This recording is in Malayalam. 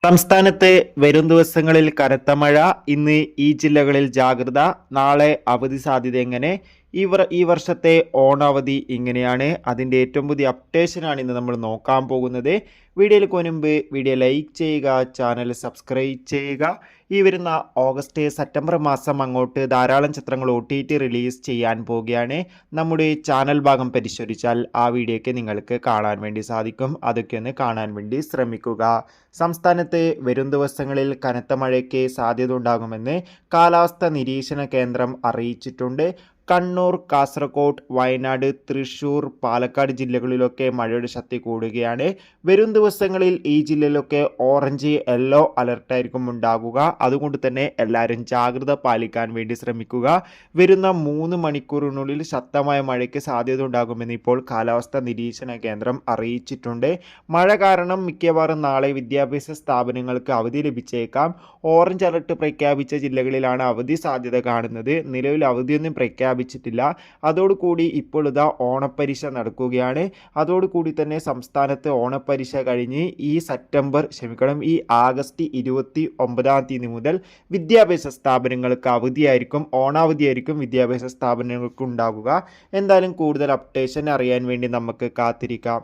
സംസ്ഥാനത്ത് വരും ദിവസങ്ങളിൽ കനത്ത മഴ. ഇന്ന് ഈ ജില്ലകളിൽ ജാഗ്രത. നാളെ അവധി സാധ്യത. എങ്ങനെ ഈ വർഷത്തെ ഓണാവധി ഇങ്ങനെയാണ്. അതിൻ്റെ ഏറ്റവും പുതിയ അപ്ഡേഷനാണ് ഇന്ന് നമ്മൾ നോക്കാൻ പോകുന്നത്. വീഡിയോയിൽ മുൻപ് വീഡിയോ ലൈക്ക് ചെയ്യുക, ചാനൽ സബ്സ്ക്രൈബ് ചെയ്യുക. ഈ വരുന്ന ഓഗസ്റ്റ് സെപ്റ്റംബർ മാസം അങ്ങോട്ട് ധാരാളം ചിത്രങ്ങൾ OTT റിലീസ് ചെയ്യാൻ പോവുകയാണ്. നമ്മുടെ ചാനൽ ഭാഗം പരിശോധിച്ചാൽ ആ വീഡിയോയ്ക്ക് നിങ്ങൾക്ക് കാണാൻ വേണ്ടി സാധിക്കും. അതൊക്കെ ഒന്ന് കാണാൻ വേണ്ടി ശ്രമിക്കുക. സംസ്ഥാനത്ത് വരും ദിവസങ്ങളിൽ കനത്ത മഴയ്ക്ക് സാധ്യത ഉണ്ടാകുമെന്ന് കാലാവസ്ഥാ നിരീക്ഷണ കേന്ദ്രം അറിയിച്ചിട്ടുണ്ട്. കണ്ണൂർ, കാസർഗോഡ്, വയനാട്, തൃശൂർ, പാലക്കാട് ജില്ലകളിലൊക്കെ മഴയുടെ ശക്തി കൂടുകയാണ്. വരും ദിവസങ്ങളിൽ ഈ ജില്ലയിലൊക്കെ ഓറഞ്ച്, യെല്ലോ അലർട്ടായിരിക്കും ഉണ്ടാകുക. അതുകൊണ്ട് തന്നെ എല്ലാവരും ജാഗ്രത പാലിക്കാൻ വേണ്ടി ശ്രമിക്കുക. വരുന്ന 3 മണിക്കൂറിനുള്ളിൽ ശക്തമായ മഴയ്ക്ക് സാധ്യത ഉണ്ടാകുമെന്ന് ഇപ്പോൾ കാലാവസ്ഥാ നിരീക്ഷണ കേന്ദ്രം അറിയിച്ചിട്ടുണ്ട്. മഴ കാരണം മിക്കവാറും നാളെ വിദ്യാഭ്യാസ സ്ഥാപനങ്ങൾക്ക് അവധി ലഭിച്ചേക്കാം. ഓറഞ്ച് അലർട്ട് പ്രഖ്യാപിച്ച ജില്ലകളിലാണ് അവധി സാധ്യത കാണുന്നത്. നിലവിൽ അവധിയൊന്നും പ്രഖ്യാപിച്ചിട്ടില്ല. അതോടുകൂടി ഇപ്പോൾ ഇതാ ഓണപ്പരീക്ഷ നടക്കുകയാണ്. അതോടുകൂടി തന്നെ സംസ്ഥാനത്ത് ഓണപ്പരീക്ഷ കഴിഞ്ഞ് ഈ ആഗസ്റ്റ് 29-ാം തീയതി മുതൽ വിദ്യാഭ്യാസ സ്ഥാപനങ്ങൾക്ക് അവധിയായിരിക്കും. ഓണാവധിയായിരിക്കും വിദ്യാഭ്യാസ സ്ഥാപനങ്ങൾക്ക് ഉണ്ടാകുക. എന്തായാലും കൂടുതൽ അപ്ഡേഷൻ അറിയാൻ വേണ്ടി നമുക്ക് കാത്തിരിക്കാം.